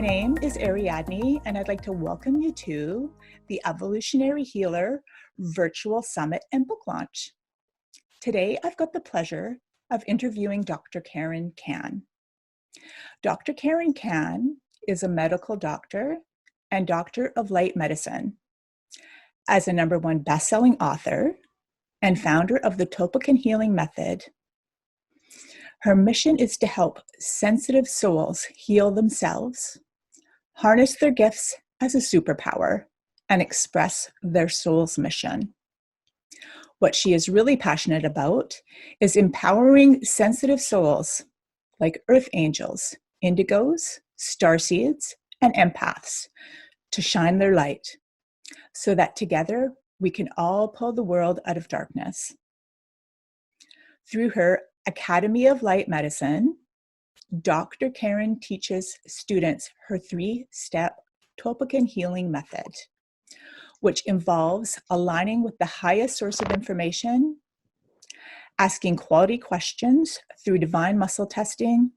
My name is Ariadne, and I'd like to welcome you to the Evolutionary Healer Virtual Summit and Book Launch. Today, I've got the pleasure of interviewing Dr. Karen Kan. Dr. Karen Kan is a medical doctor and doctor of light medicine. As a #1 best-selling author and founder of the Topican Healing Method, her mission is to help sensitive souls heal themselves, harness their gifts as a superpower, and express their soul's mission. What she is really passionate about is empowering sensitive souls like earth angels, indigos, starseeds, and empaths to shine their light so that together we can all pull the world out of darkness. Through her Academy of Light Medicine, Dr. Karen teaches students her 3-step Topican healing method, which involves aligning with the highest source of information, asking quality questions through divine muscle testing,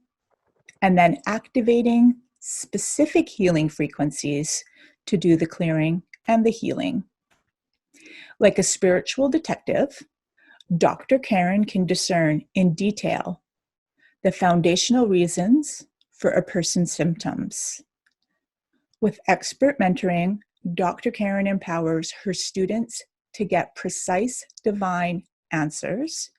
and then activating specific healing frequencies to do the clearing and the healing. Like a spiritual detective, Dr. Karen can discern in detail the foundational reasons for a person's symptoms. With expert mentoring, Dr. Karen empowers her students to get precise divine answers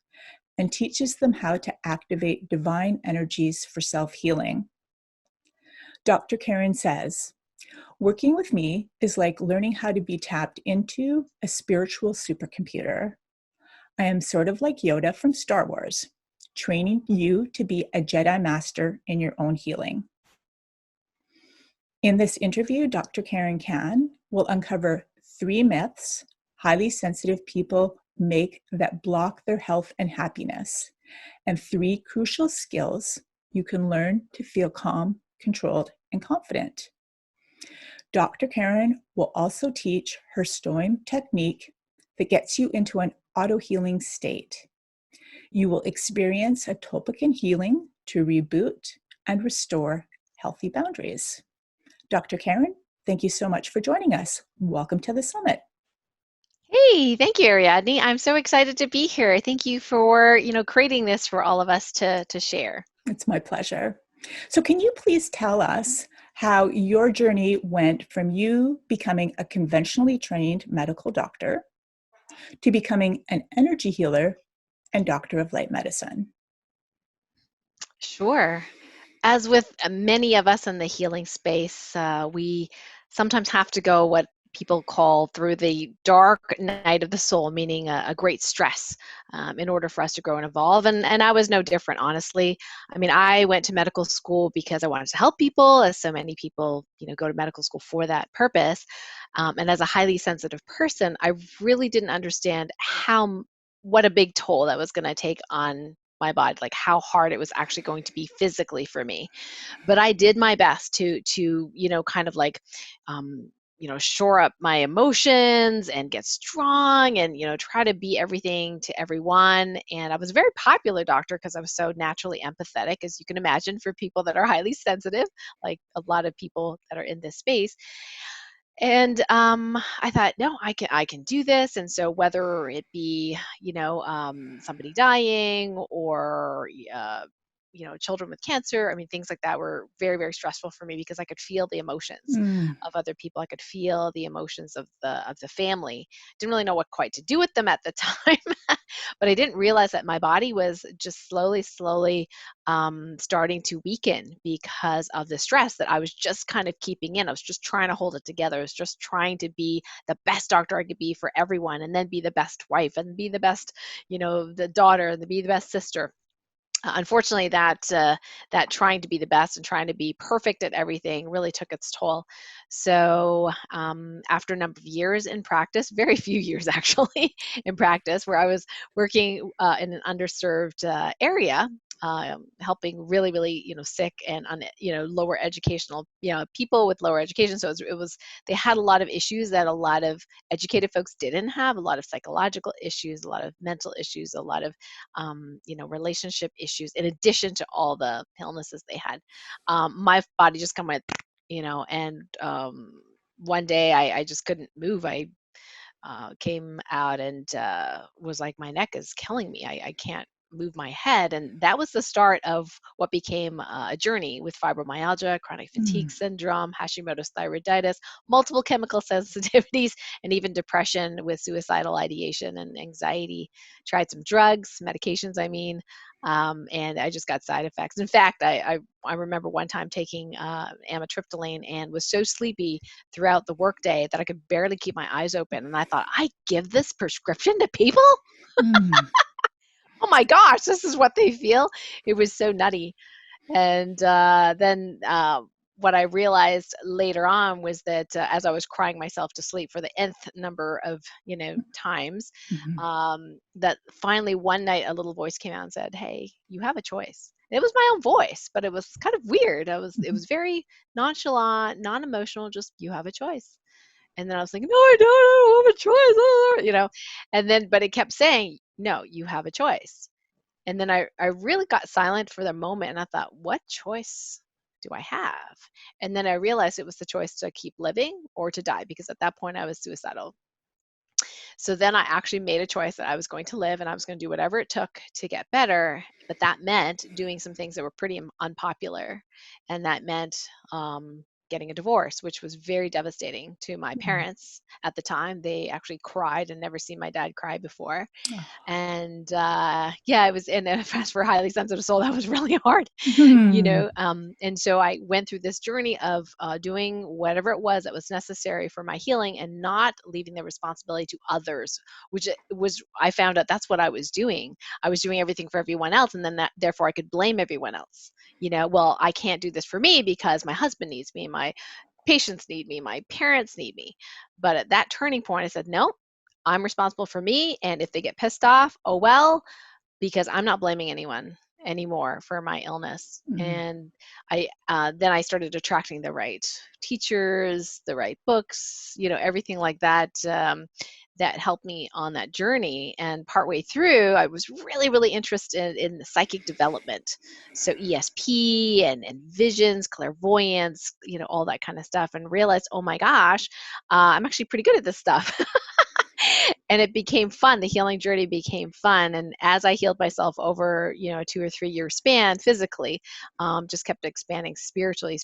and teaches them how to activate divine energies for self-healing. Dr. Karen says, "Working with me is like learning how to be tapped into a spiritual supercomputer. I am sort of like Yoda from Star Wars, training you to be a Jedi Master in your own healing." In this interview, Dr. Karen Kan will uncover 3 myths highly sensitive people make that block their health and happiness, and 3 crucial skills you can learn to feel calm, controlled, and confident. Dr. Karen will also teach her STOIM technique that gets you into an auto-healing state. You will experience a Topican healing to reboot and restore healthy boundaries. Dr. Karen, thank you so much for joining us. Welcome to the summit. Hey, thank you, Ariadne. I'm so excited to be here. Thank you for, creating this for all of us to share. It's my pleasure. So can you please tell us how your journey went from you becoming a conventionally trained medical doctor to becoming an energy healer and doctor of light medicine? Sure. As with many of us in the healing space, we sometimes have to go what people call through the dark night of the soul, meaning a great stress, in order for us to grow and evolve. And I was no different, honestly. I mean, I went to medical school because I wanted to help people, as so many people, go to medical school for that purpose. And as a highly sensitive person, I really didn't understand what a big toll that was going to take on my body, like how hard it was actually going to be physically for me. But I did my best to kind of like shore up my emotions and get strong and try to be everything to everyone. And I was a very popular doctor because I was so naturally empathetic, as you can imagine, for people that are highly sensitive, like a lot of people that are in this space. And I thought, no, I can do this. And so whether it be, somebody dying or, children with cancer, I mean, things like that were very, very stressful for me because I could feel the emotions Mm. of other people. I could feel the emotions of the family. Didn't really know what quite to do with them at the time, but I didn't realize that my body was just slowly starting to weaken because of the stress that I was just kind of keeping in. I was just trying to hold it together. I was just trying to be the best doctor I could be for everyone, and then be the best wife, and be the best, the daughter, and be the best sister. Unfortunately, that trying to be the best and trying to be perfect at everything really took its toll. So after a number of years in practice, very few years actually in practice, where I was working in an underserved area, helping really, really, sick and lower educational, people with lower education. So it was they had a lot of issues that a lot of educated folks didn't have. A lot of psychological issues, a lot of mental issues, a lot of relationship issues, in addition to all the illnesses they had. My body just kind of went And one day I just couldn't move. I came out and was like, my neck is killing me. I can't move my head. And that was the start of what became a journey with fibromyalgia, chronic fatigue Mm. syndrome, Hashimoto's thyroiditis, multiple chemical sensitivities, and even depression with suicidal ideation and anxiety. Tried some drugs, medications, I mean. And I just got side effects. In fact, I remember one time taking amitriptyline and was so sleepy throughout the workday that I could barely keep my eyes open. And I thought, I give this prescription to people? Mm. Oh my gosh, this is what they feel. It was so nutty. And then what I realized later on was that as I was crying myself to sleep for the nth number of times, Mhm. that finally one night a little voice came out and said, "Hey, you have a choice." And it was my own voice, but it was kind of weird. It Mhm. was very nonchalant, non-emotional. Just you have a choice. And then I was thinking, no, I don't have a choice. And then, but it kept saying, no, you have a choice. And then I really got silent for the moment and I thought, what choice do I have? And then I realized it was the choice to keep living or to die because at that point I was suicidal. So then I actually made a choice that I was going to live and I was going to do whatever it took to get better. But that meant doing some things that were pretty unpopular. And that meant getting a divorce, which was very devastating to my Mm. parents at the time. They actually cried and never seen my dad cry before. Oh. And yeah, it was, and as for a highly sensitive soul, that was really hard. Mhm. And so I went through this journey of doing whatever it was that was necessary for my healing and not leaving the responsibility to others, which it was, I found out that's what I was doing. I was doing everything for everyone else, and then that therefore I could blame everyone else. Well, I can't do this for me because my husband needs me, my patients need me, my parents need me. But at that turning point, I said, no, I'm responsible for me. And if they get pissed off, oh well, because I'm not blaming anyone anymore for my illness. Mhm. And I then I started attracting the right teachers, the right books, everything like that. That helped me on that journey. And partway through, I was really, really interested in the psychic development. So ESP and visions, clairvoyance, all that kind of stuff, and realized, oh my gosh, I'm actually pretty good at this stuff. And it became fun. The healing journey became fun. And as I healed myself over, a 2 or 3 year span physically, just kept expanding spiritually,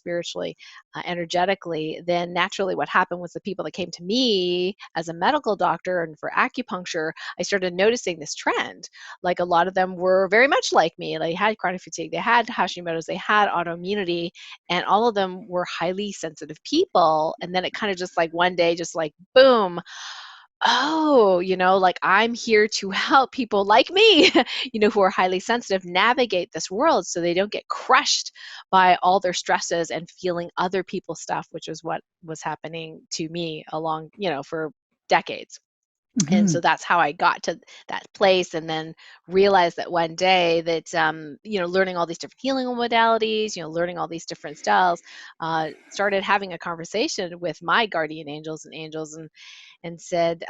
energetically, then naturally what happened was the people that came to me as a medical doctor and for acupuncture, I started noticing this trend. Like a lot of them were very much like me. They had chronic fatigue, they had Hashimoto's, they had autoimmunity, and all of them were highly sensitive people. And then it kind of just like one day, just like boom, oh, like I'm here to help people like me, who are highly sensitive navigate this world so they don't get crushed by all their stresses and feeling other people's stuff, which is what was happening to me along, for decades. And so Mhm. that's how I got to that place, and then realized that one day that learning all these different healing modalities, learning all these different styles, started having a conversation with my guardian angels and angels, and said,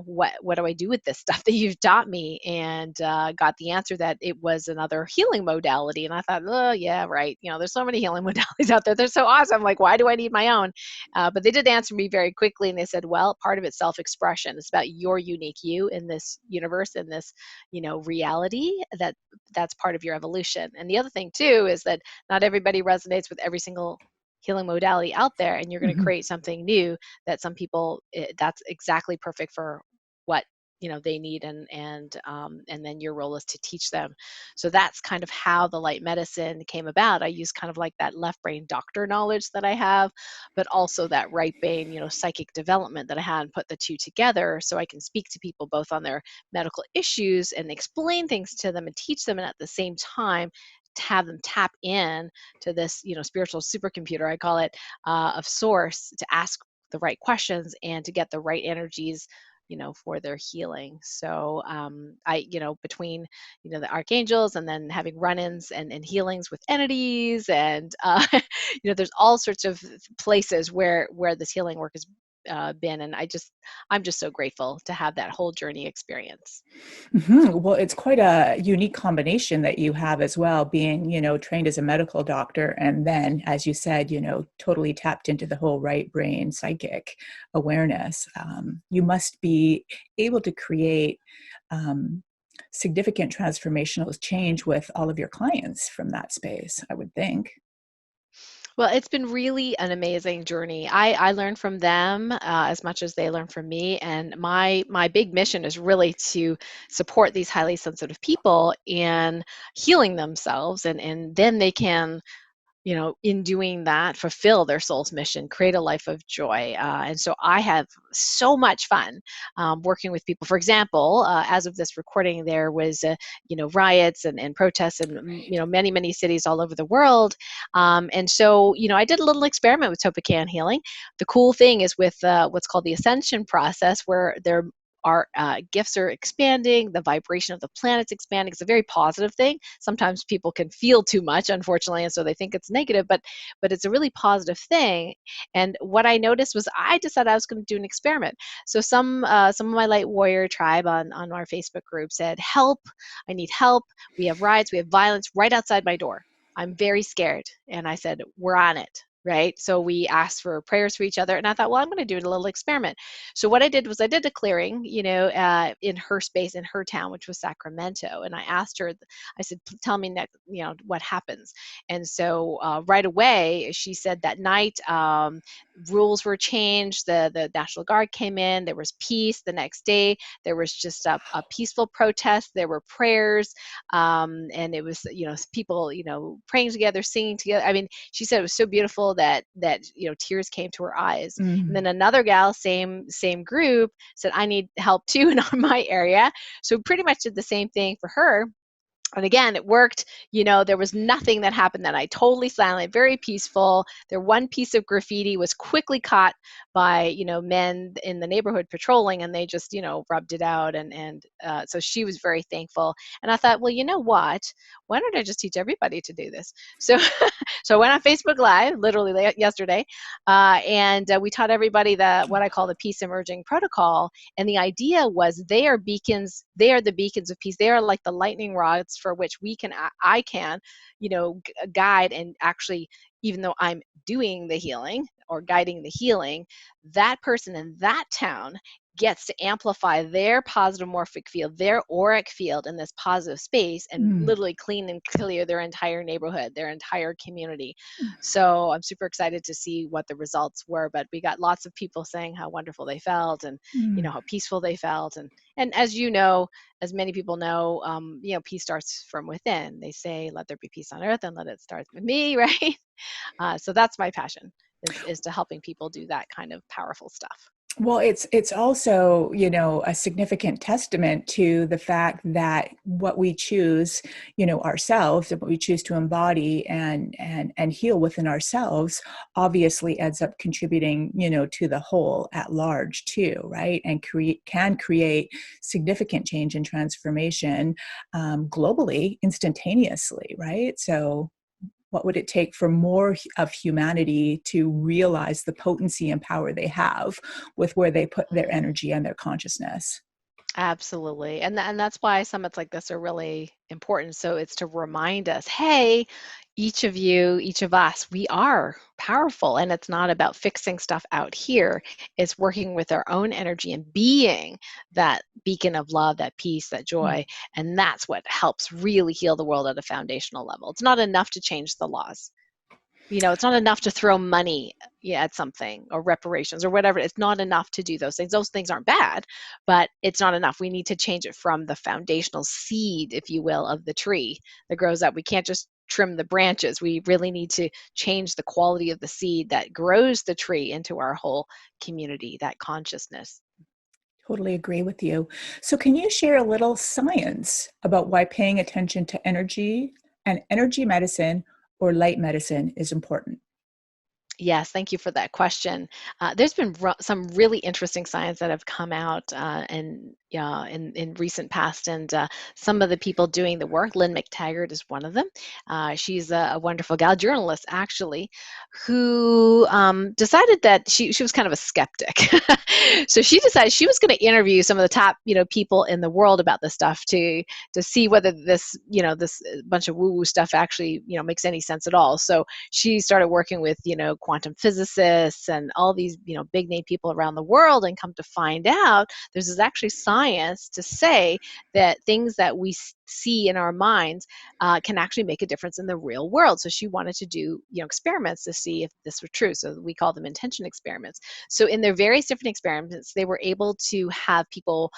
what do I do with this stuff that you've taught me? And got the answer that it was another healing modality. And I thought, oh yeah, right. There's so many healing modalities out there. They're so awesome. Like, why do I need my own? But they did answer me very quickly, and they said, well, part of it's self-expression. It's about your unique you in this universe, in this, reality. That's part of your evolution. And the other thing too is that not everybody resonates with every single healing modality out there, and you're going to Mhm. create something new that some people that's exactly perfect for what they need, and then your role is to teach them. So that's kind of how the light medicine came about. I use kind of like that left brain doctor knowledge that I have, but also that right brain psychic development that I had, and put the two together so I can speak to people both on their medical issues and explain things to them and teach them, and at the same time to have them tap in to this spiritual supercomputer, I call it, of source, to ask the right questions and to get the right energies for their healing. So I between the archangels, and then having run-ins and healings with entities, and there's all sorts of places where this healing work is been. And I'm just so grateful to have that whole journey experience. Well, it's quite a unique combination that you have as well, being, trained as a medical doctor, and then, as you said, totally tapped into the whole right brain psychic awareness. You must be able to create um, significant transformational change with all of your clients from that space, I would think. Well, it's been really an amazing journey. I learn from them as much as they learn from me, and my big mission is really to support these highly sensitive people in healing themselves, and then they can, in doing that, fulfill their soul's mission, create a life of joy. And so I have so much fun working with people. For example, as of this recording, there was, riots and protests in, many, many cities all over the world. And so, I did a little experiment with Topican healing. The cool thing is with what's called the ascension process, where there our gifts are expanding, the vibration of the planet's expanding. It's a very positive thing. Sometimes people can feel too much, unfortunately, and so they think it's negative, but it's a really positive thing. And what I noticed was I decided I was going to do an experiment. So some of my light warrior tribe on our Facebook group said, "Help! I need help. We have riots, we have violence right outside my door. I'm very scared." And I said, "We're on it." Right. So we asked for prayers for each other. And I thought, well, I'm going to do a little experiment. So what I did was I did a clearing, in her space, in her town, which was Sacramento. And I asked her, I said, tell me next, what happens. And so right away, she said that night, rules were changed. The National Guard came in. There was peace. The next day, there was just a peaceful protest. There were prayers. And it was, people, praying together, singing together. I mean, she said it was so beautiful that tears came to her eyes. And Mm. then another gal, same group, said, "I need help too in my area." So pretty much did the same thing for her. And again, it worked. There was nothing that happened that night. Totally silent, very peaceful. Their one piece of graffiti was quickly caught by, men in the neighborhood patrolling, and they just, rubbed it out. And so she was very thankful. And I thought, well, you know what? Why don't I just teach everybody to do this? So, so I went on Facebook Live, literally yesterday, and we taught everybody what I call the Peace Emerging Protocol. And the idea was they are beacons. They are the beacons of peace. They are like the lightning rods for which I can, guide and actually, even though I'm doing the healing or guiding the healing, that person in that town gets to amplify their positive morphic field, their auric field in this positive space, and Mm. literally clean and clear their entire neighborhood, their entire community. So I'm super excited to see what the results were. But we got lots of people saying how wonderful they felt, and Mm. how peaceful they felt. And as you know, as many people know, peace starts from within. They say, "Let there be peace on earth, and let it start with me." Right. So that's my passion, is to helping people do that kind of powerful stuff. Well, it's also, a significant testament to the fact that what we choose, ourselves, and what we choose to embody and heal within ourselves obviously ends up contributing, to the whole at large too, right? And can create significant change and transformation globally instantaneously, right? So what would it take for more of humanity to realize the potency and power they have with where they put their Mm. energy and their consciousness? Absolutely. And that's why summits like this are really important. So it's to remind us, hey, each of you, each of us, we are powerful. And it's not about fixing stuff out here. It's working with our own energy and being that beacon of love, that peace, that Mm. joy. And that's what helps really heal the world at a foundational level. It's not enough to change the laws. It's not enough to throw money, yeah, at something, or reparations or whatever. It's not enough to do those things. Those things aren't bad, but it's not enough. We need to change it from the foundational seed, if you will, of the tree that grows up. We can't just trim the branches. We really need to change the quality of the seed that grows the tree into our whole community, that consciousness. Totally agree with you. So, can you share a little science about why paying attention to energy and energy medicine or light medicine is important? Yes, thank you for that question. There's been some really interesting science that have come out, and in recent past, and some of the people doing the work, Lynn McTaggart is one of them. She's a wonderful gal, journalist actually, who decided that she was kind of a skeptic. So she decided she was going to interview some of the top people in the world about this stuff to see whether this bunch of woo woo stuff actually makes any sense at all. So she started working with quantum physicists and all these big name people around the world, and come to find out there's actually science to say that things that we see in our minds can actually make a difference in the real world. So she wanted to do experiments to see if this were true. So we call them intention experiments. So in their various different experiments, they were able to have people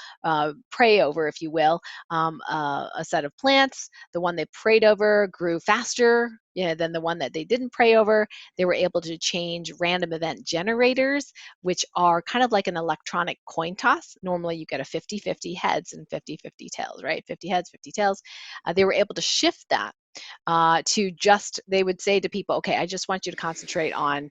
pray over, if you will, a set of plants. The one they prayed over grew faster than the one that they didn't pray over. They were able to change random event generators, which are kind of like an electronic coin toss. Normally you get a 50-50 heads and 50-50 tails, right? 50 heads, 50 tails. They were able to shift that to just, they would say to people, okay, I just want you to concentrate on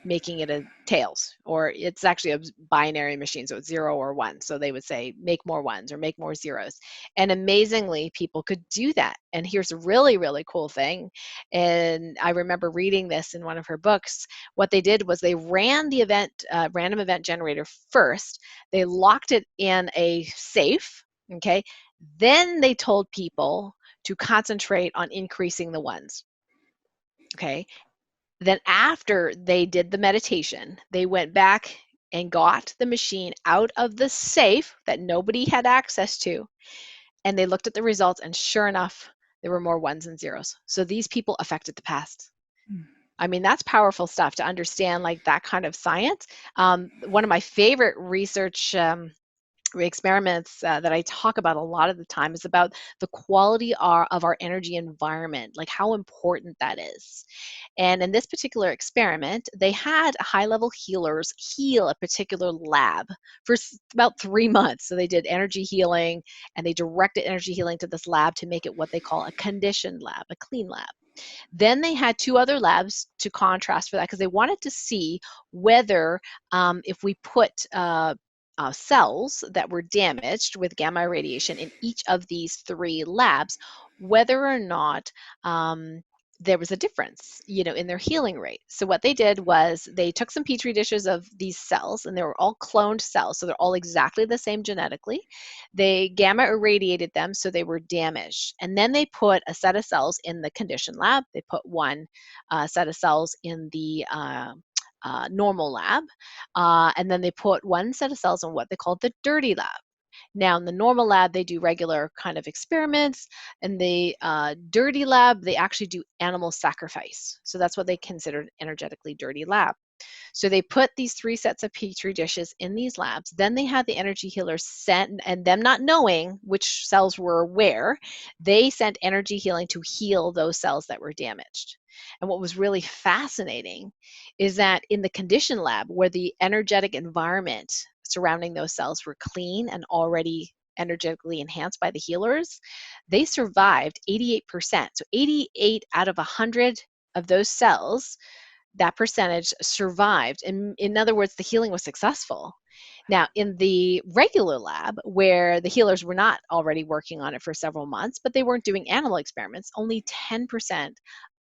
making it a tails, or it's actually a binary machine, so it's 0 or 1. So they would say make more ones or make more zeros, and amazingly people could do that. And here's a really, really cool thing, and I remember reading this in one of her books. What they did was they ran the random event generator first. They locked it in a safe, okay, then they told people to concentrate on increasing the ones, okay. Then after they did the meditation, they went back and got the machine out of the safe that nobody had access to, and they looked at the results, and sure enough, there were more ones and zeros. So these people affected the past. I mean, that's powerful stuff to understand, like that kind of science. One of my favorite research experiments that I talk about a lot of the time is about the quality of our energy environment, like how important that is. And in this particular experiment, they had high-level healers heal a particular lab for about 3 months. So they did energy healing, and they directed energy healing to this lab to make it what they call a conditioned lab, a clean lab. Then they had two other labs to contrast for that, because they wanted to see whether if we put cells that were damaged with gamma radiation in each of these three labs, whether or not there was a difference, in their healing rate. So what they did was they took some petri dishes of these cells, and they were all cloned cells, so they're all exactly the same genetically. They gamma irradiated them, so they were damaged. And then they put a set of cells in the condition lab. They put one set of cells in the normal lab, and then they put one set of cells in what they called the dirty lab. Now, in the normal lab, they do regular kind of experiments. In the dirty lab, they actually do animal sacrifice. So that's what they considered energetically dirty lab. So they put these three sets of petri dishes in these labs. Then they had the energy healers sent, and them not knowing which cells were where, they sent energy healing to heal those cells that were damaged. And what was really fascinating is that in the condition lab, where the energetic environment surrounding those cells were clean and already energetically enhanced by the healers, they survived 88%. So 88 out of 100 of those cells, that percentage survived. And in other words, the healing was successful. Now, in the regular lab, where the healers were not already working on it for several months, but they weren't doing animal experiments, only 10%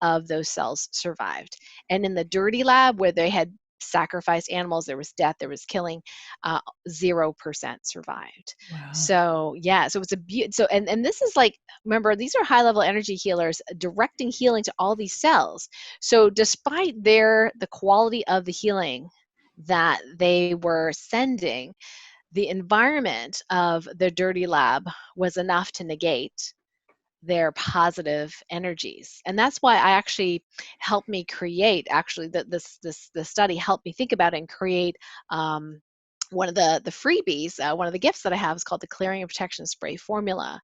of those cells survived. And in the dirty lab, where they had sacrificed animals, there was death, there was killing, 0% survived. Wow. So yeah, so it's and this is like, remember, these are high level energy healers directing healing to all these cells. So despite the quality of the healing that they were sending, the environment of the dirty lab was enough to negate their positive energies. And that's why I actually helped me create, actually, the study helped me think about it and create one of the freebies. One of the gifts that I have is called the Clearing and Protection Spray Formula.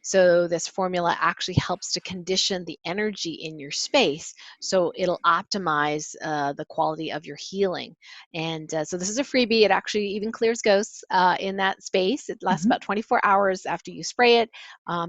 So this formula actually helps to condition the energy in your space, so it'll optimize the quality of your healing. And so this is a freebie. It actually even clears ghosts in that space. It lasts Mhm. about 24 hours after you spray it.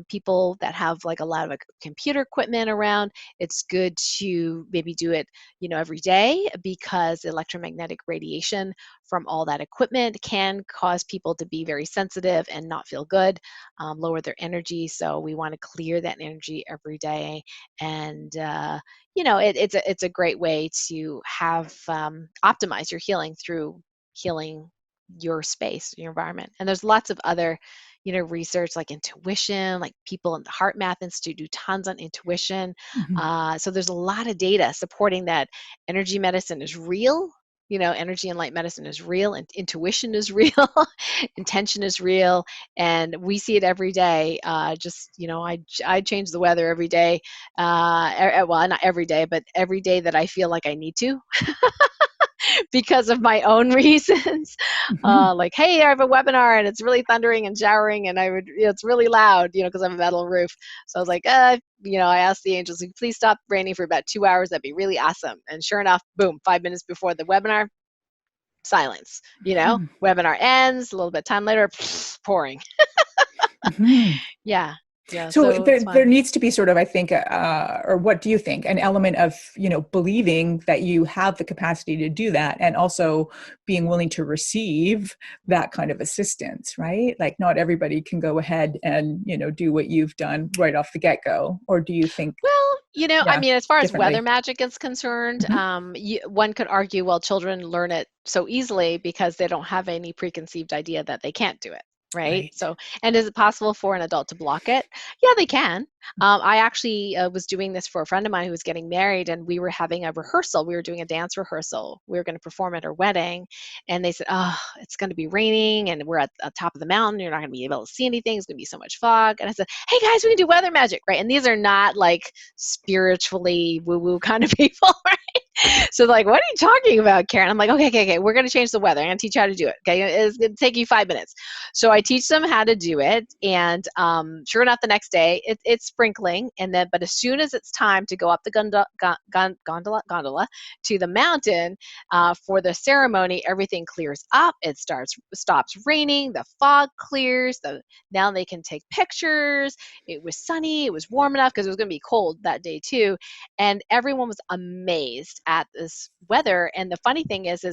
People that have like a lot of computer equipment around, it's good to maybe do it, every day, because electromagnetic radiation from all that equipment can cause people to be very sensitive and not feel good, lower their energy. So we want to clear that energy every day. And it's a great way to have optimize your healing through healing your space, your environment. And there's lots of other research like intuition, like people in the Heart Math Institute do tons on intuition. Mhm. So there's a lot of data supporting that energy medicine is real. Energy and light medicine is real, and intuition is real, intention is real, and we see it every day. I change the weather every day. Well, not every day, but every day that I feel like I need to, because of my own reasons. Mhm. Like, hey, I have a webinar and it's really thundering and showering, and it's really loud, because I have a metal roof. So I was like, I asked the angels, please stop raining for about 2 hours. That'd be really awesome. And sure enough, boom, 5 minutes before the webinar, silence. Mhm. Webinar ends. A little bit of time later, pouring. Mhm. Yeah, yeah. So So it's there fun. needs to be sort of, I think, or what do you think, an element of, believing that you have the capacity to do that, and also being willing to receive that kind of assistance, right? Like not everybody can go ahead and, do what you've done right off the get-go. Or do you think, Well, I yeah, mean, as far as weather differently? magic is concerned, Hmm. one could argue, well, children learn it so easily because they don't have any preconceived idea that they can't do it, right? Right. So, and is it possible for an adult to block it? Yeah, they can. I actually was doing this for a friend of mine who was getting married, and we were having a rehearsal. We were doing a dance rehearsal. We were going to perform at her wedding, and they said, "Oh, it's going to be raining, and we're at the top of the mountain. You're not going to be able to see anything. It's going to be so much fog." And I said, "Hey guys, we can do weather magic, right?" And these are not like spiritually woo-woo kind of people, right? So like, what are you talking about, Karen? I'm like, okay. We're going to change the weather. I'm going to teach you how to do it. Okay, it's going to take you 5 minutes. So I teach them how to do it, and sure enough, the next day it's sprinkling, and then but as soon as it's time to go up the gondola to the mountain for the ceremony, everything clears up. It stops raining. The fog clears. Now they can take pictures. It was sunny. It was warm enough because it was going to be cold that day too, and everyone was amazed at this weather. And the funny thing is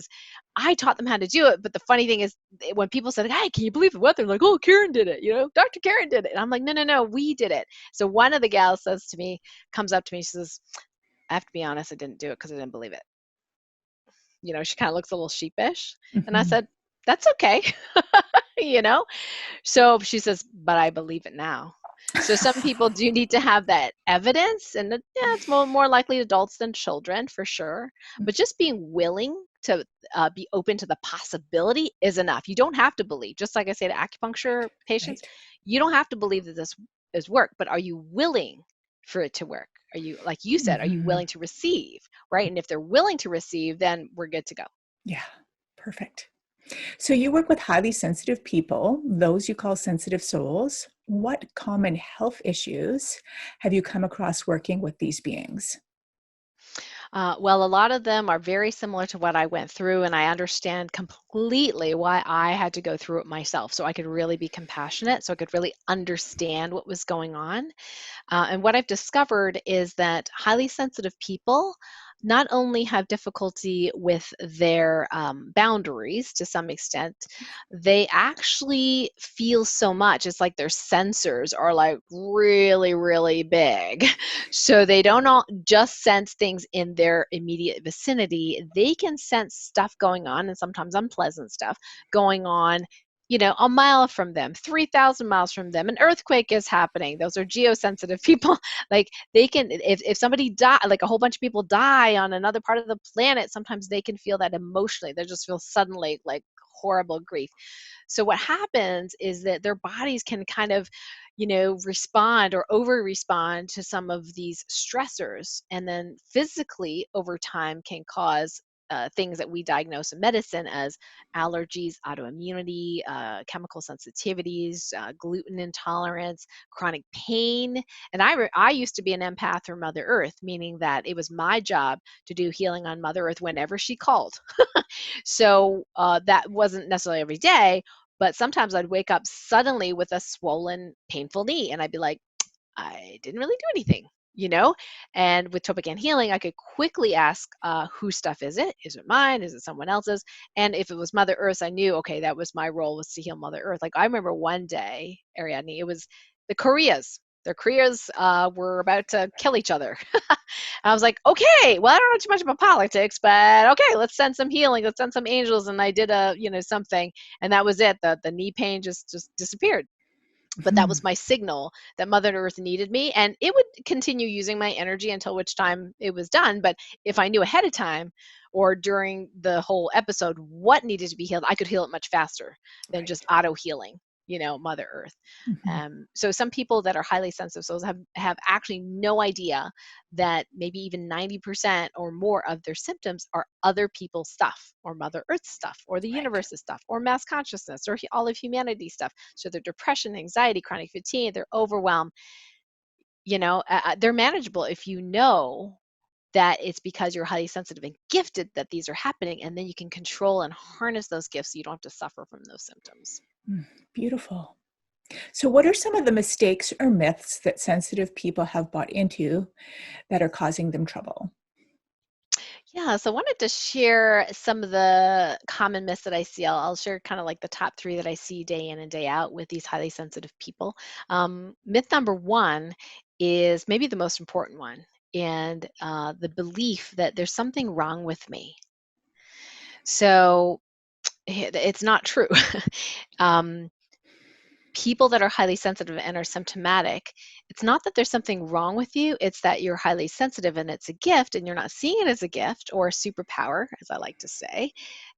I taught them how to do it, but the funny thing is when people said, "Hey, can you believe the weather?" Like, "Oh, Karen did it. Dr. Karen did it." And I'm like, no, we did it. So one of the gals comes up to me, she says, "I have to be honest, I didn't do it because I didn't believe it." She kind of looks a little sheepish. And I Hmm. said, "That's okay." you know? So she says, "But I believe it now." So some people do need to have that evidence, and yeah, it's more likely adults than children for sure. But just being willing to be open to the possibility is enough. You don't have to believe. Just like I say to acupuncture patients, Right. you don't have to believe that this is work, but are you willing for it to work? Are you, like you said, are you Hmm. willing to receive, right? And if they're willing to receive, then we're good to go. Yeah. Perfect. So you work with highly sensitive people, those you call sensitive souls. What common health issues have you come across working with these beings? Well, a lot of them are very similar to what I went through, and I understand completely why I had to go through it myself. So I could really be compassionate, so I could really understand what was going on. And what I've discovered is that highly sensitive people not only have difficulty with their boundaries to some extent, they actually feel so much. It's like their sensors are like really, really big. So they don't all just sense things in their immediate vicinity. They can sense stuff going on, and sometimes unpleasant stuff going on, a mile from them, 3,000 miles from them. An earthquake is happening. Those are geosensitive people. Like they can, if somebody die, like a whole bunch of people die on another part of the planet, sometimes they can feel that emotionally. They just feel suddenly like horrible grief. So what happens is that their bodies can kind of, respond or over respond to some of these stressors, and then physically over time can cause things that we diagnose in medicine as allergies, autoimmunity, chemical sensitivities, gluten intolerance, chronic pain. And I used to be an empath for Mother Earth, meaning that it was my job to do healing on Mother Earth whenever she called. So that wasn't necessarily every day, but sometimes I'd wake up suddenly with a swollen, painful knee, and I'd be like, I didn't really do anything, you know? And with Topican healing, I could quickly ask, whose stuff is it? Is it mine? Is it someone else's? And if it was Mother Earth, I knew, okay, that was my role, was to heal Mother Earth. Like I remember one day, Ariadne, it was the Koreas. The Koreas were about to kill each other. I was like, okay, well, I don't know too much about politics, but okay, let's send some healing. Let's send some angels. And I did something, and that was it. The knee pain just disappeared. But that Mhm. was my signal that Mother Earth needed me, and it would continue using my energy until which time it was done. But if I knew ahead of time or during the whole episode what needed to be healed, I could heal it much faster than just Right. auto healing, Mother Earth. Mhm. So some people that are highly sensitive souls have actually no idea that maybe even 90% or more of their symptoms are other people's stuff or Mother Earth stuff or the Right. universe's stuff or mass consciousness or all of humanity stuff. So their depression, anxiety, chronic fatigue, their overwhelm, they're manageable if you know that it's because you're highly sensitive and gifted that these are happening, and then you can control and harness those gifts so you don't have to suffer from those symptoms. Mm, beautiful. So, what are some of the mistakes or myths that sensitive people have bought into that are causing them trouble? Yeah, so I wanted to share some of the common myths that I see. I'll share kind of like the top three that I see day in and day out with these highly sensitive people. Myth number one is maybe the most important one, and the belief that there's something wrong with me. So it's not true. um, People that are highly sensitive and are symptomatic, it's not that there's something wrong with you, it's that you're highly sensitive and it's a gift and you're not seeing it as a gift or a superpower, as I like to say.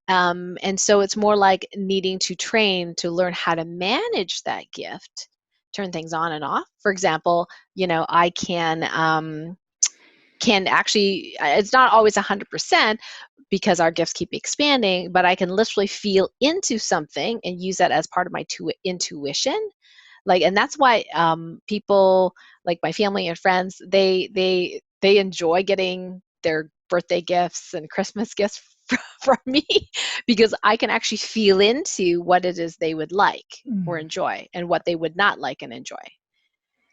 And so it's more like needing to train to learn how to manage that gift, turn things on and off. For example, I can actually, it's not always 100% because our gifts keep expanding, but I can literally feel into something and use that as part of my intuition. Like, and that's why people like my family and friends, they enjoy getting their birthday gifts and Christmas gifts from me because I can actually feel into what it is they would like or Mm. enjoy and what they would not like and enjoy.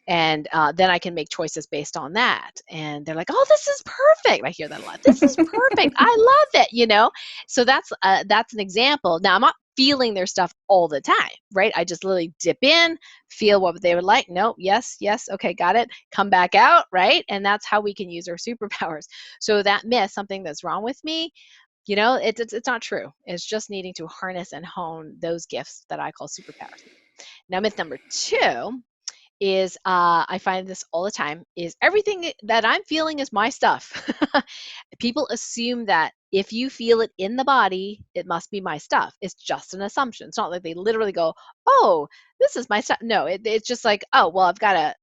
And then I can make choices based on that. And they're like, "Oh, this is perfect." I hear that a lot. "This is perfect. I love it." So that's an example. Now I'm not feeling their stuff all the time, right? I just literally dip in, feel what they would like. No, yes, yes, okay, got it. Come back out, right? And that's how we can use our superpowers. So that myth, something that's wrong with me, it's not true. It's just needing to harness and hone those gifts that I call superpowers. Now, myth number two is I find this all the time is everything that I'm feeling is my stuff. People assume that if you feel it in the body, it must be my stuff. It's just an assumption. It's not like they literally go, "Oh, this is my stuff." No, it's just like, "Oh, well, I've got,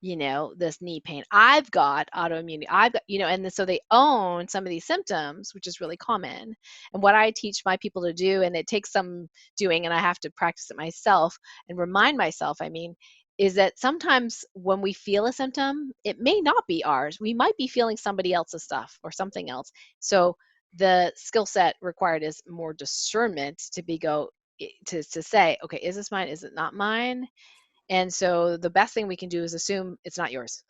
this knee pain. I've got autoimmunity. I've got, and so they own some of these symptoms, which is really common. And what I teach my people to do, and it takes some doing, and I have to practice it myself and remind myself, is that sometimes when we feel a symptom, it may not be ours. We might be feeling somebody else's stuff or something else. So the skill set required is more discernment to to say, okay, is this mine? Is it not mine? And so the best thing we can do is assume it's not yours.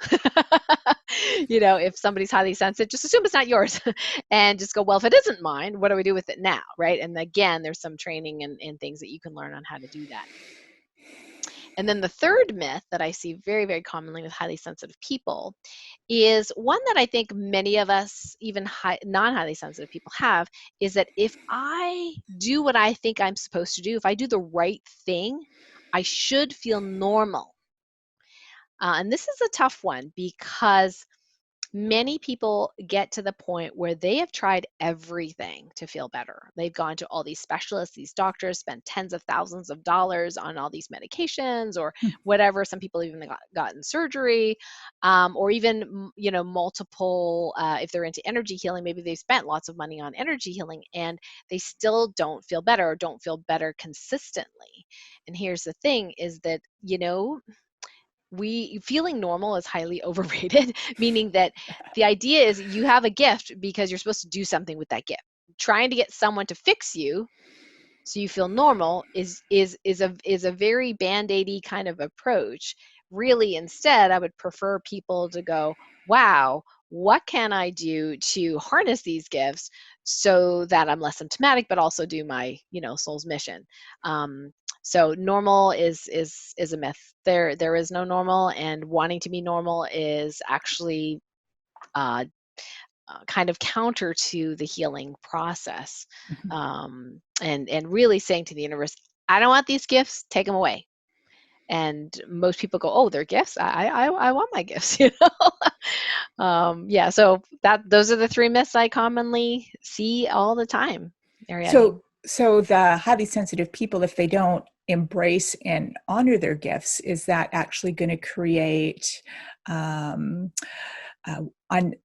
If somebody's highly sensitive, just assume it's not yours and just go, well, if it isn't mine, what do we do with it now? Right. And again, there's some training and things that you can learn on how to do that. And then the third myth that I see very, very commonly with highly sensitive people is one that I think many of us, even non highly sensitive people, have is that if I do what I think I'm supposed to do, if I do the right thing, I should feel normal. And this is a tough one because many people get to the point where they have tried everything to feel better. They've gone to all these specialists, these doctors, spent tens of thousands of dollars on all these medications or Hmm. whatever. Some people even gotten surgery, or even multiple. If they're into energy healing, maybe they've spent lots of money on energy healing, and they still don't feel better or don't feel better consistently. And here's the thing: is that we feeling normal is highly overrated, meaning that the idea is you have a gift because you're supposed to do something with that gift. Trying to get someone to fix you so you feel normal is a very band-aidy kind of approach. Really, instead, I would prefer people to go, wow, what can I do to harness these gifts so that I'm less symptomatic, but also do my soul's mission. So normal is a myth. There is no normal, and wanting to be normal is actually uh, kind of counter to the healing process. Mhm. And really saying to the universe, I don't want these gifts, take them away. And most people go, oh, they're gifts, I want my gifts. Yeah, so those are the three myths I commonly see all the time, Ariadne. So the highly sensitive people, if they don't embrace and honor their gifts, is that actually going to create um,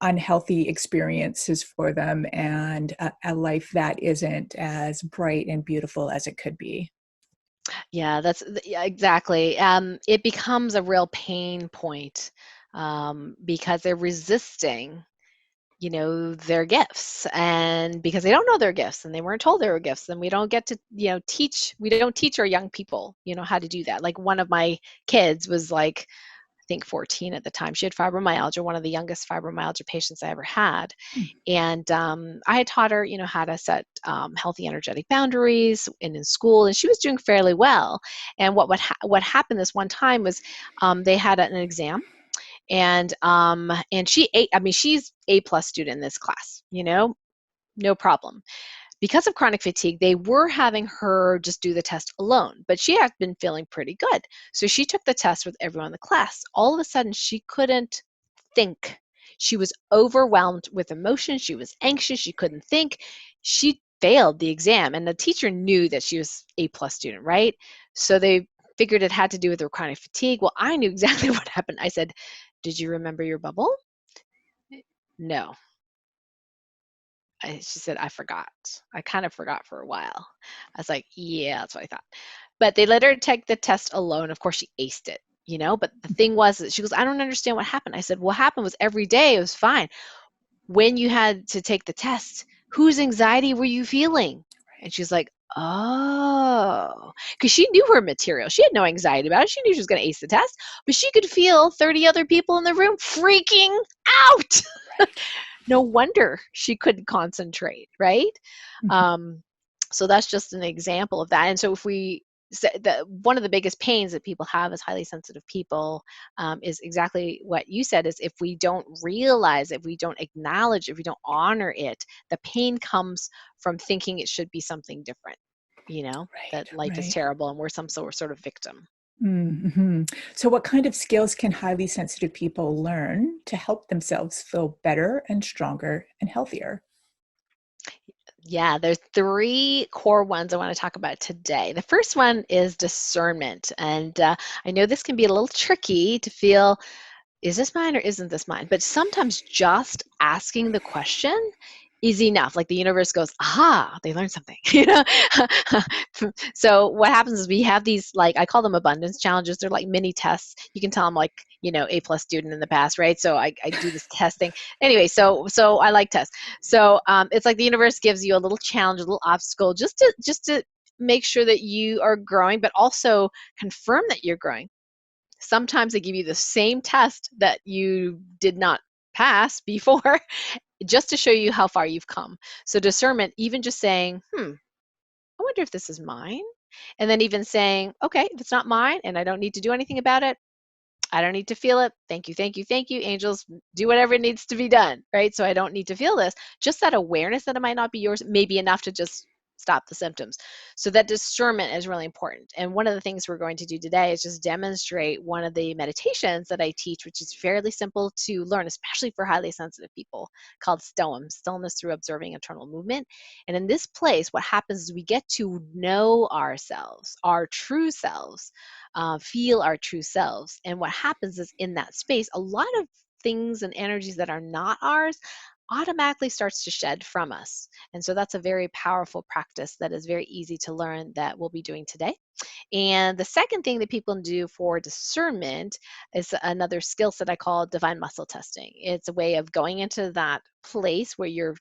unhealthy experiences for them and a life that isn't as bright and beautiful as it could be? Yeah, yeah, exactly. It becomes a real pain point, because they're resisting, their gifts, and because they don't know their gifts and they weren't told they were gifts, and we don't get to, we don't teach our young people, how to do that. Like one of my kids was like, I think 14 at the time. She had fibromyalgia, one of the youngest fibromyalgia patients I ever had. Hmm. And I had taught her, how to set healthy energetic boundaries in school, and she was doing fairly well. And what happened this one time was, they had an exam, and she's A+ student in this class, no problem. Because of chronic fatigue, they were having her just do the test alone, but she had been feeling pretty good. So she took the test with everyone in the class. All of a sudden, she couldn't think. She was overwhelmed with emotion. She was anxious. She couldn't think. She failed the exam, and the teacher knew that she was A+ student, right? So they figured it had to do with her chronic fatigue. Well, I knew exactly what happened. I said, "Did you remember your bubble?" No. She said, I forgot. I kind of forgot for a while. I was like, yeah, that's what I thought. But they let her take the test alone. Of course, she aced it, But the thing was that she goes, I don't understand what happened. I said, what happened was every day it was fine. When you had to take the test, whose anxiety were you feeling? And she's like, oh, because she knew her material. She had no anxiety about it. She knew she was going to ace the test, but she could feel 30 other people in the room freaking out. No wonder she couldn't concentrate, right? Mhm. Um, so that's just an example of that. And so if we one of the biggest pains that people have as highly sensitive people, is exactly what you said, is if we don't realize, if we don't acknowledge, if we don't honor it, the pain comes from thinking it should be something different, Right, that life is right. terrible and we're some sort of victim. Mhm. So, what kind of skills can highly sensitive people learn to help themselves feel better and stronger and healthier? Yeah, there's three core ones I want to talk about today. The first one is discernment. And I know this can be a little tricky to feel, is this mine or isn't this mine? But sometimes just asking the question is enough. Like the universe goes, aha, they learned something, So what happens is we have these, like, I call them abundance challenges. They're like mini tests. You can tell I'm like, A+ student in the past, right? So I do this testing. Anyway, so I like tests. So it's like the universe gives you a little challenge, a little obstacle, just to make sure that you are growing, but also confirm that you're growing. Sometimes they give you the same test that you did not pass before, just to show you how far you've come. So discernment, even just saying, I wonder if this is mine. And then even saying, okay, if it's not mine and I don't need to do anything about it, I don't need to feel it. Thank you, thank you, thank you. Angels, do whatever needs to be done, right? So I don't need to feel this. Just that awareness that it might not be yours may be enough to just stop the symptoms. So that discernment is really important. And one of the things we're going to do today is just demonstrate one of the meditations that I teach, which is fairly simple to learn, especially for highly sensitive people, called STOIM, stillness through observing internal movement. And in this place, what happens is we get to know ourselves, our true selves, feel our true selves. And what happens is in that space, a lot of things and energies that are not ours automatically starts to shed from us. And so that's a very powerful practice that is very easy to learn that we'll be doing today. And the second thing that people do for discernment is another skill set I call divine muscle testing. It's a way of going into that place where you're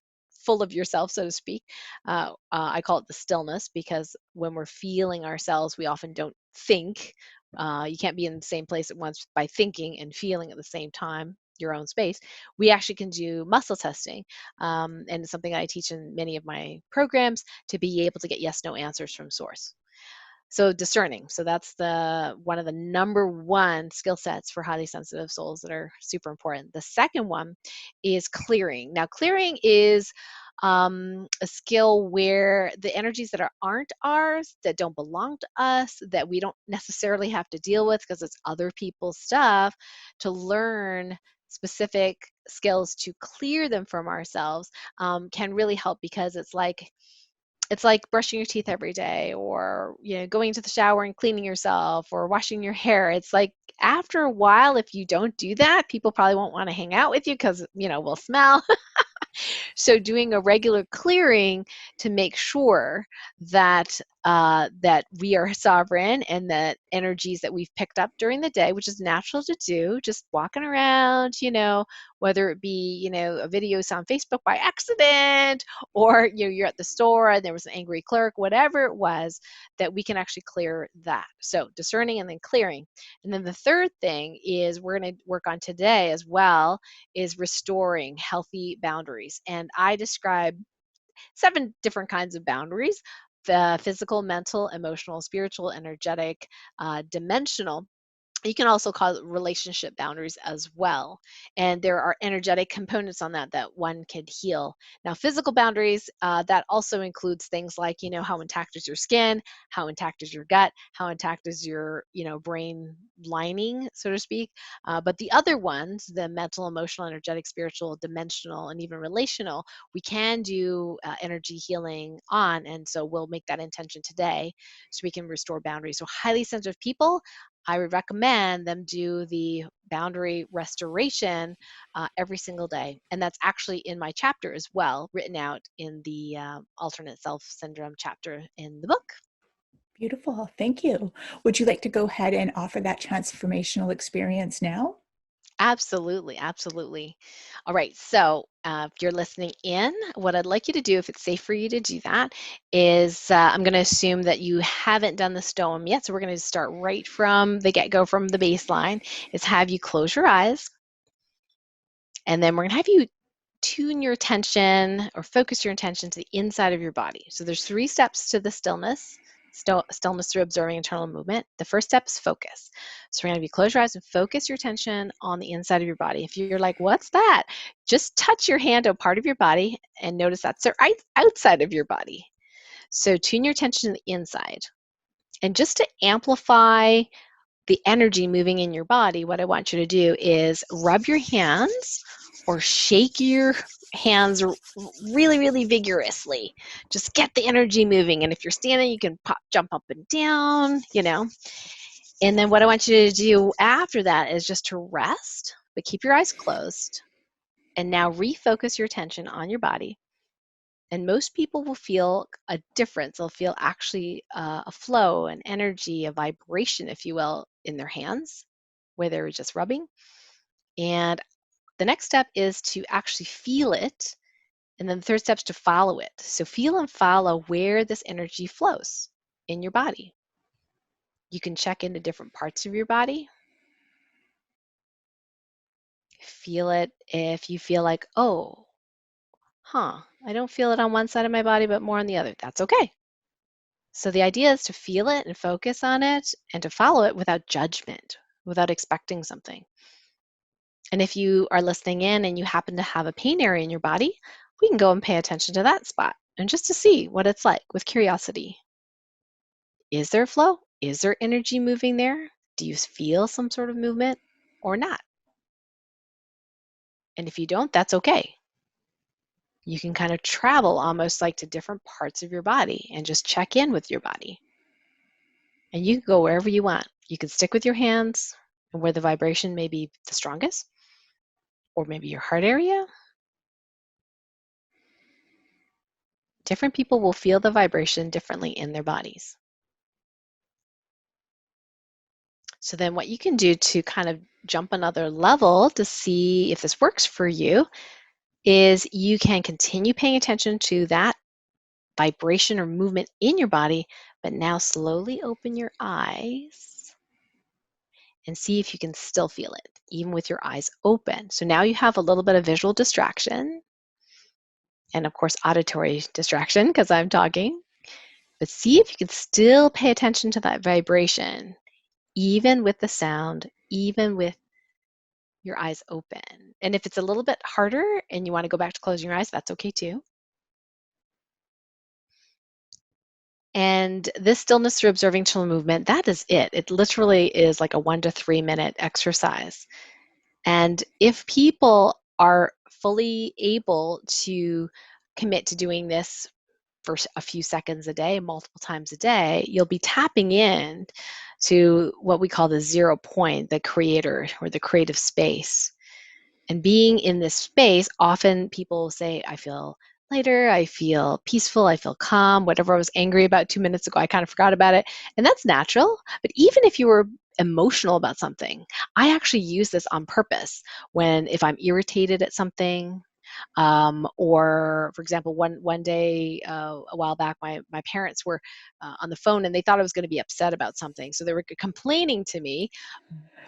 full of yourself, so to speak. I call it the stillness, because when we're feeling ourselves, we often don't think. You can't be in the same place at once by thinking and feeling at the same time, your own space. We actually can do muscle testing. And it's something I teach in many of my programs, to be able to get yes, no answers from source. So discerning. So that's the one of the number one skill sets for highly sensitive souls that are super important. The second one is clearing. Now, clearing is a skill where the energies that aren't ours, that don't belong to us, that we don't necessarily have to deal with because it's other people's stuff, to learn specific skills to clear them from ourselves, can really help, because it's like brushing your teeth every day, or going into the shower and cleaning yourself, or washing your hair. It's like after a while, if you don't do that, people probably won't want to hang out with you, because we'll smell. So doing a regular clearing to make sure that that we are sovereign, and that energies that we've picked up during the day, which is natural to do, just walking around, whether it be a video saw on Facebook by accident, or you're at the store and there was an angry clerk, whatever it was, that we can actually clear that. So discerning and then clearing. And then the third thing is we're going to work on today as well, is restoring healthy boundaries. And I describe 7 different kinds of boundaries: the physical, mental, emotional, spiritual, energetic, dimensional. You can also call it relationship boundaries as well. And there are energetic components on that one could heal. Now, physical boundaries, that also includes things like, how intact is your skin, how intact is your gut, how intact is your, brain lining, so to speak. But the other ones, the mental, emotional, energetic, spiritual, dimensional, and even relational, we can do energy healing on. And so we'll make that intention today, so we can restore boundaries. So highly sensitive people, I would recommend them do the boundary restoration every single day. And that's actually in my chapter as well, written out in the alternate self syndrome chapter in the book. Beautiful. Thank you. Would you like to go ahead and offer that transformational experience now? Absolutely, absolutely. All right, so if you're listening in, what I'd like you to do, if it's safe for you to do that, is I'm going to assume that you haven't done the stone yet. So we're going to start right from the get-go, from the baseline, is have you close your eyes, and then we're going to have you tune your attention or focus your attention to the inside of your body. So there's 3 steps to the stillness. Stillness through observing internal movement. The first step is focus. So we're going to have you close your eyes and focus your attention on the inside of your body. If you're like, what's that? Just touch your hand to a part of your body and notice that's the outside of your body. So tune your attention to the inside. And just to amplify the energy moving in your body, what I want you to do is rub your hands or shake your hands really, really vigorously. Just get the energy moving. And if you're standing, you can jump up and down, And then what I want you to do after that is just to rest, but keep your eyes closed. And now refocus your attention on your body. And most people will feel a difference. They'll feel actually a flow, an energy, a vibration, if you will, in their hands where they're just rubbing. And the next step is to actually feel it. And then the third step is to follow it. So feel and follow where this energy flows in your body. You can check into different parts of your body. Feel it if you feel like, oh, I don't feel it on one side of my body, but more on the other. That's okay. So the idea is to feel it and focus on it and to follow it without judgment, without expecting something. And if you are listening in and you happen to have a pain area in your body, we can go and pay attention to that spot. and just to see what it's like with curiosity. Is there flow? Is there energy moving there? Do you feel some sort of movement or not? And if you don't, that's okay. You can kind of travel almost like to different parts of your body and just check in with your body. And you can go wherever you want. You can stick with your hands and where the vibration may be the strongest, or maybe your heart area. Different people will feel the vibration differently in their bodies. So then what you can do to kind of jump another level to see if this works for you is you can continue paying attention to that vibration or movement in your body, but now slowly open your eyes and see if you can still feel it, even with your eyes open. So now you have a little bit of visual distraction and, of course, auditory distraction because I'm talking. But see if you can still pay attention to that vibration, even with the sound, even with your eyes open. And if it's a little bit harder and you want to go back to closing your eyes, that's okay too. And this stillness through observing chill movement, that is it. It literally is like a 1 to 3 minute exercise. And if people are fully able to commit to doing this for a few seconds a day, multiple times a day, you'll be tapping in to what we call the 0 point, the creator or the creative space. And being in this space, often people say, I feel lighter, I feel peaceful, I feel calm. Whatever I was angry about 2 minutes ago, I kind of forgot about it. And that's natural. But even if you were emotional about something, I actually use this on purpose. If I'm irritated at something, or for example, one day a while back, my parents were on the phone and they thought I was going to be upset about something. So they were complaining to me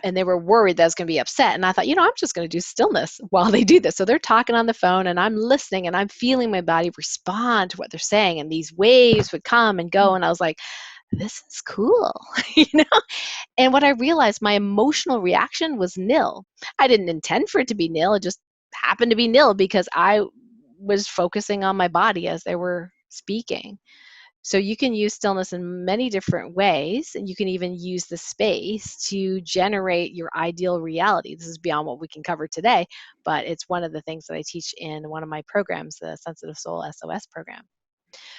and they were worried that I was going to be upset. And I thought, I'm just going to do stillness while they do this. So they're talking on the phone and I'm listening and I'm feeling my body respond to what they're saying. And these waves would come and go. And I was like, this is cool, And what I realized, my emotional reaction was nil. I didn't intend for it to be nil. It just happened to be nil because I was focusing on my body as they were speaking. So you can use stillness in many different ways, and you can even use the space to generate your ideal reality. This is beyond what we can cover today, but it's one of the things that I teach in one of my programs, the Sensitive Soul SOS program.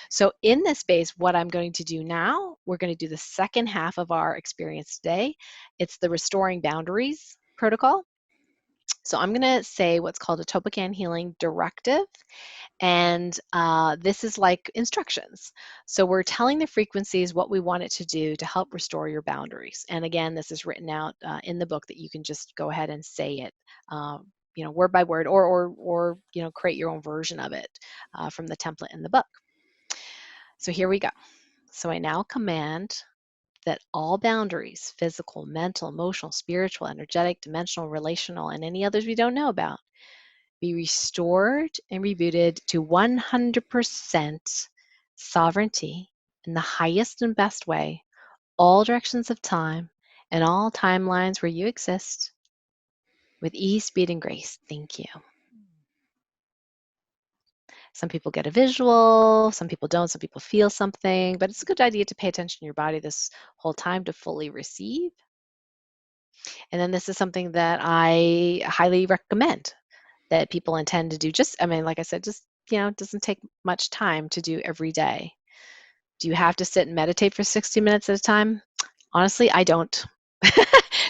So in this space, what I'm going to do now, we're going to do the second half of our experience today. It's the Restoring Boundaries protocol. So I'm going to say what's called a Topocan Healing Directive. And this is like instructions. So we're telling the frequencies what we want it to do to help restore your boundaries. And again, this is written out in the book that you can just go ahead and say it, word by word, or create your own version of it from the template in the book. So here we go. So I now command that all boundaries, physical, mental, emotional, spiritual, energetic, dimensional, relational, and any others we don't know about, be restored and rebooted to 100% sovereignty in the highest and best way, all directions of time and all timelines where you exist, with ease, speed, and grace. Thank you. Some people get a visual, some people don't, some people feel something, but it's a good idea to pay attention to your body this whole time to fully receive. And then this is something that I highly recommend that people intend to do. Like I said, it doesn't take much time to do every day. Do you have to sit and meditate for 60 minutes at a time? Honestly, I don't.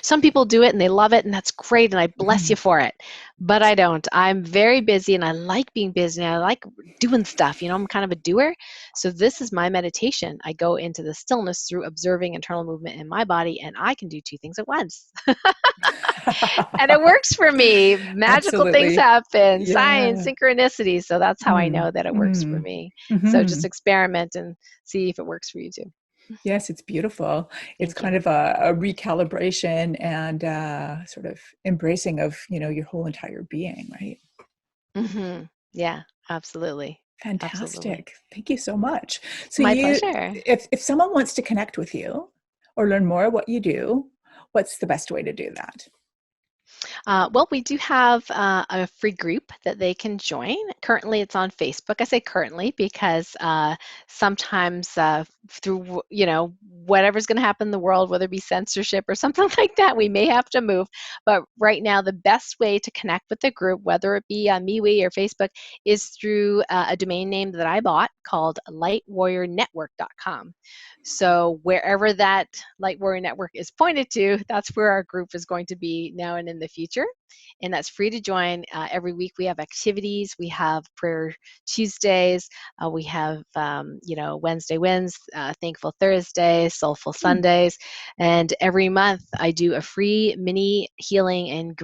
Some people do it and they love it, and that's great, and I bless you for it. But I don't. I'm very busy, and I like being busy, and I like doing stuff. I'm kind of a doer. So this is my meditation. I go into the stillness through observing internal movement in my body, and I can do two things at once. And it works for me. Magical things Absolutely. happen, signs, Yeah. synchronicity. So that's how I know that it works for Mm-hmm. me. So just Mm-hmm. experiment and see if it works for you too. Yes, it's beautiful. It's Thank you. kind of a recalibration and sort of embracing of, your whole entire being, right? Mm-hmm. Yeah, absolutely. Absolutely. Fantastic. Thank you so much. So My pleasure. if someone wants to connect with you or learn more what you do, what's the best way to do that? Well, we do have a free group that they can join. Currently, it's on Facebook. I say currently because sometimes through whatever's going to happen in the world, whether it be censorship or something like that, we may have to move. But right now, the best way to connect with the group, whether it be on MeWe or Facebook, is through a domain name that I bought called lightwarriornetwork.com. So wherever that Light Warrior Network is pointed to, that's where our group is going to be now and in the future. And that's free to join. Every week we have activities. We have prayer Tuesdays. We have, Wednesday wins, Thankful Thursdays, Soulful Hmm. Sundays. And every month I do a free mini healing and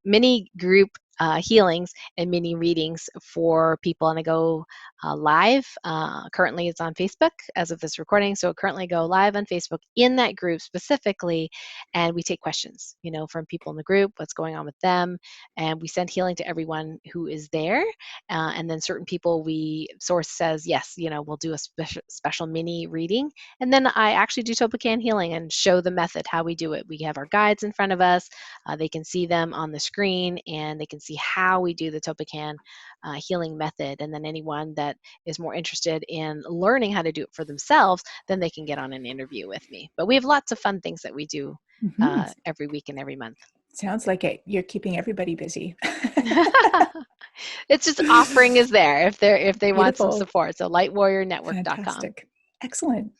mini group healings and mini readings for people. And I go live. Currently, it's on Facebook as of this recording. So currently go live on Facebook in that group specifically, and we take questions, from people in the group, what's going on with them, and we send healing to everyone who is there. And then certain people source says yes, we'll do a special mini reading, and then I actually do Topican healing and show the method how we do it. We have our guides in front of us. They can see them on the screen, and they can see how we do the Topican healing method. And then anyone that is more interested in learning how to do it for themselves, then they can get on an interview with me. But we have lots of fun things that we do Hmm. every week and every month. Sounds like it. You're keeping everybody busy. It's just offering is there if they want some Beautiful. support. So lightwarriornetwork.com. Fantastic. Excellent.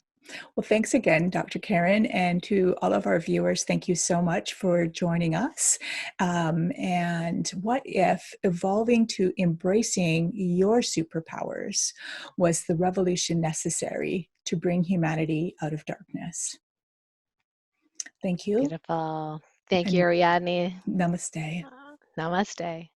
Well, thanks again, Dr. Karen, and to all of our viewers, thank you so much for joining us. And what if evolving to embracing your superpowers was the revolution necessary to bring humanity out of darkness? Thank you, Beautiful. Thank you, and Ariadne. namaste. Namaste.